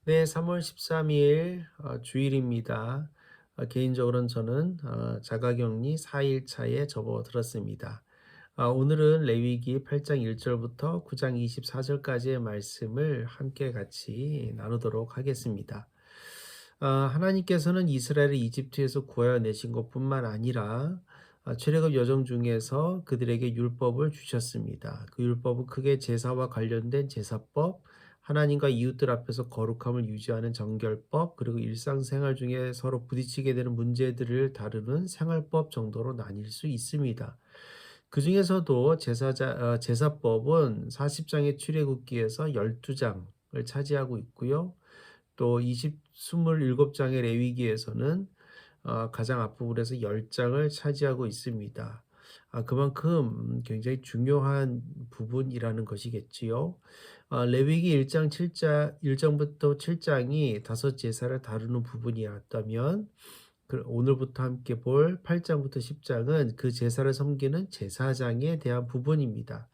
네, 3월 13일 주일입니다. 개인적으로는 저는 자가격리 4일 차에 접어들었습니다. 오늘은 레위기 8장 1절부터 9장 24절까지의 말씀을 함께 같이 나누도록 하겠습니다. 하나님께서는 이스라엘을 이집트에서 구하여 내신 것뿐만 아니라 출애굽 여정 중에서 그들에게 율법을 주셨습니다. 그 율법은 크게 제사와 관련된 제사법, 하나님과 이웃들 앞에서 거룩함을 유지하는 정결법, 그리고 일상생활 중에 서로 부딪히게 되는 문제들을 다루는 생활법 정도로 나뉠 수 있습니다. 그 중에서도 제사법은 40장의 출애굽기에서 12장을 차지하고 있고요. 또 27장의 레위기에서는 가장 앞부분에서 10장을 차지하고 있습니다. 그만큼 굉장히 중요한 부분이라는 것이겠지요. 레위기 1장 7장 1장부터 7장이 다섯 제사를 다루는 부분이었다면 오늘부터 함께 볼 8장부터 10장은 그 제사를 섬기는 제사장에 대한 부분입니다.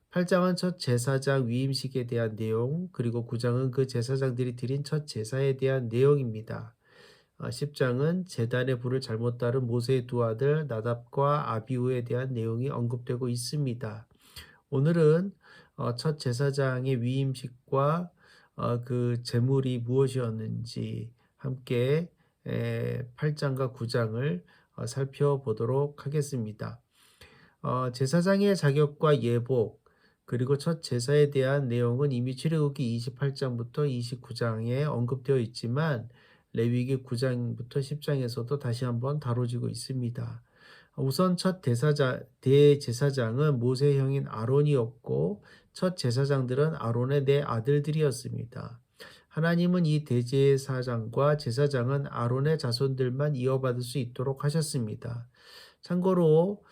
8장은 첫 제사장 위임식에 대한 내용, 그리고 9장은 그 제사장들이 드린 첫 제사에 대한 내용입니다. 10장은 제단의 불을 잘못 따른 모세의 두 아들 나답과 아비후에 대한 내용이 언급되고 있습니다. 오늘은 첫 제사장의 위임식과 그 제물이 무엇이었는지 함께 8장과 9장을 살펴보도록 하겠습니다. 제사장의 자격과 예복, 그리고 첫 제사에 대한 내용은 이미 출애굽기 28장부터 29장에 언급되어 있지만 레위기 9장부터 10장에서도 다시 한번 다뤄지고 있습니다. 우선 첫 대제사장은 모세의 형인 아론이었고 첫 제사장들은 아론의 네 아들들이었습니다. 하나님은 이 대제사장과 제사장은 아론의 자손들만 이어받을 수 있도록 하셨습니다. 참고로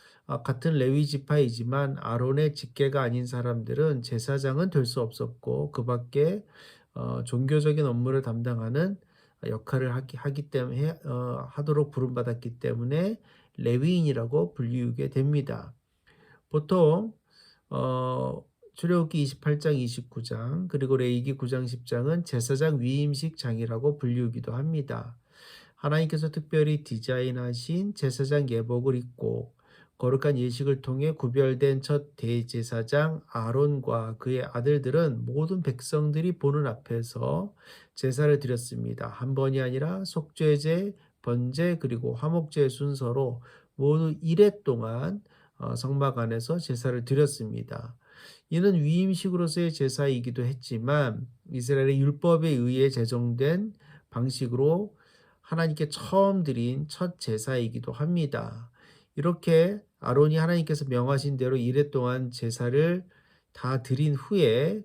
같은 레위 지파이지만 아론의 직계가 아닌 사람들은 제사장은 될 수 없었고 그 밖에 종교적인 업무를 담당하는 역할을 하기 때문에 하도록 부름받았기 때문에 레위인이라고 불리우게 됩니다. 보통 출애굽기 28장 29장 그리고 레위기 9장 10장은 제사장 위임식 장이라고 불리우기도 합니다. 하나님께서 특별히 디자인하신 제사장 예복을 입고 거룩한 예식을 통해 구별된 첫 대제사장 아론과 그의 아들들은 모든 백성들이 보는 앞에서 제사를 드렸습니다. 한 번이 아니라 속죄제, 번제 그리고 화목제 순서로 모두 1회 동안 성막 안에서 제사를 드렸습니다. 이는 위임식으로서의 제사이기도 했지만 이스라엘의 율법에 의해 제정된 방식으로 하나님께 처음 드린 첫 제사이기도 합니다. 이렇게 아론이 하나님께서 명하신 대로 이래 동안 제사를 다 드린 후에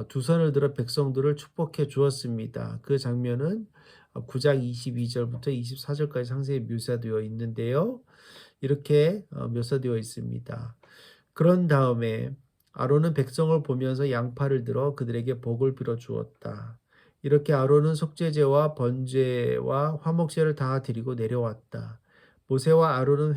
두 손을 들어 백성들을 축복해 주었습니다. 그 장면은 9장 22절부터 24절까지 상세히 묘사되어 있는데요. 이렇게 묘사되어 있습니다. 그런 다음에 아론은 백성을 보면서 양팔을 들어 그들에게 복을 빌어 주었다. 이렇게 아론은 속죄제와 번제와 화목제를 다 드리고 내려왔다. 모세와 아론은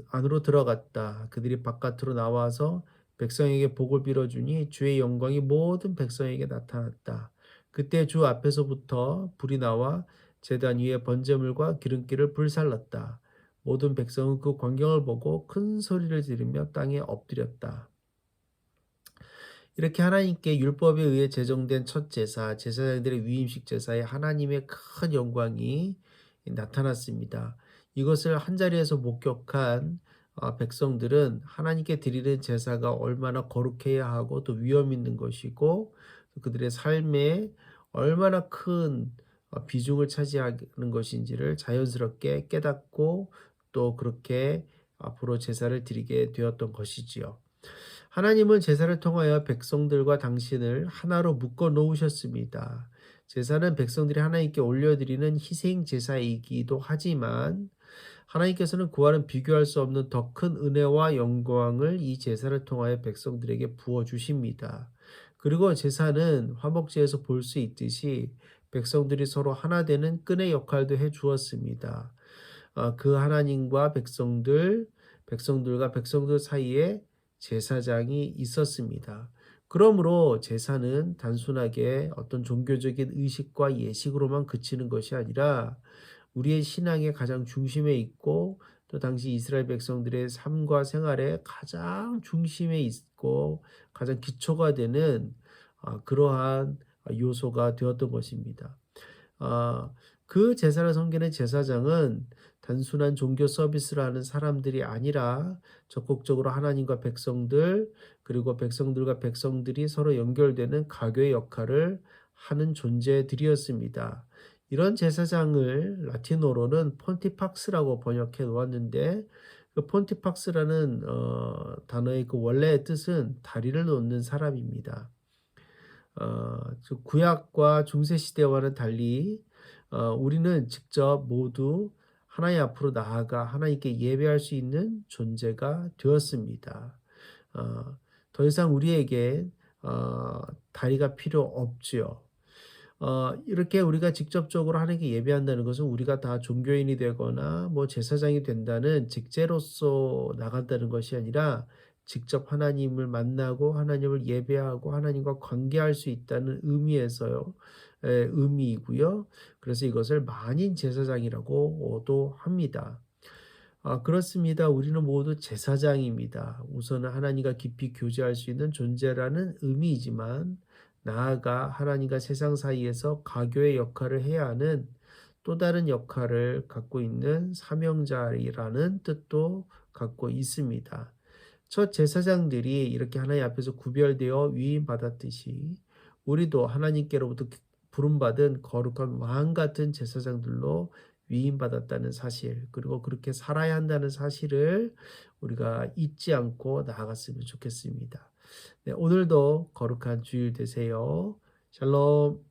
안으로 들어갔다. 그들이 바깥으로 나와서 백성에게 복을 빌어주니 주의 영광이 모든 백성에게 나타났다. 그때 주 앞에서부터 불이 나와 제단 위에 번제물과 기름기를 불살랐다. 모든 백성은 그 광경을 보고 큰 소리를 지르며 땅에 엎드렸다. 이렇게 하나님께 율법에 의해 제정된 첫 제사, 제사장들의 위임식 제사에 하나님의 큰 영광이 나타났습니다. 이것을 한자리에서 목격한 백성들은 하나님께 드리는 제사가 얼마나 거룩해야 하고 또 위험 있는 것이고 그들의 삶에 얼마나 큰 비중을 차지하는 것인지를 자연스럽게 깨닫고 또 그렇게 앞으로 제사를 드리게 되었던 것이지요. 하나님은 제사를 통하여 백성들과 당신을 하나로 묶어 놓으셨습니다. 제사는 백성들이 하나님께 올려드리는 희생 제사이기도 하지만 하나님께서는 그와는 비교할 수 없는 더 큰 은혜와 영광을 이 제사를 통하여 백성들에게 부어 주십니다. 그리고 제사는 화목제에서 볼 수 있듯이 백성들이 서로 하나 되는 끈의 역할도 해 주었습니다. 그 하나님과 백성들과 백성들 사이에 제사장이 있었습니다. 그러므로 제사는 단순하게 어떤 종교적인 의식과 예식으로만 그치는 것이 아니라 우리의 신앙의 가장 중심에 있고 또 당시 이스라엘 백성들의 삶과 생활의 가장 중심에 있고 가장 기초가 되는 그러한 요소가 되었던 것입니다. 아 그 제사를 섬기는 제사장은 단순한 종교 서비스를 하는 사람들이 아니라 적극적으로 하나님과 백성들 그리고 백성들과 백성들이 서로 연결되는 가교의 역할을 하는 존재들이었습니다. 이런 제사장을 라틴어로는 폰티팍스라고 번역해 놓았는데 그 폰티팍스라는 단어의 그 원래의 뜻은 다리를 놓는 사람입니다. 즉 구약과 중세 시대와는 달리 우리는 직접 모두 하나님 앞으로 나아가 하나님께 예배할 수 있는 존재가 되었습니다. 어 더 이상 우리에게 다리가 필요 없지요. 이렇게 우리가 직접적으로 하나님께 예배한다는 것은 우리가 다 종교인이 되거나 뭐 제사장이 된다는 직제로서 나간다는 것이 아니라 직접 하나님을 만나고 하나님을 예배하고 하나님과 관계할 수 있다는 의미에서요. 의미이고요. 그래서 이것을 만인 제사장이라고도 합니다. 그렇습니다. 우리는 모두 제사장입니다. 우선은 하나님과 깊이 교제할 수 있는 존재라는 의미이지만 나아가 하나님과 세상 사이에서 가교의 역할을 해야 하는 또 다른 역할을 갖고 있는 사명자이라는 뜻도 갖고 있습니다. 첫 제사장들이 이렇게 하나님 앞에서 구별되어 위임받았듯이 우리도 하나님께로부터 부름받은 거룩한 왕 같은 제사장들로 위임받았다는 사실, 그리고 그렇게 살아야 한다는 사실을 우리가 잊지 않고 나아갔으면 좋겠습니다. 네, 오늘도 거룩한 주일 되세요. 샬롬.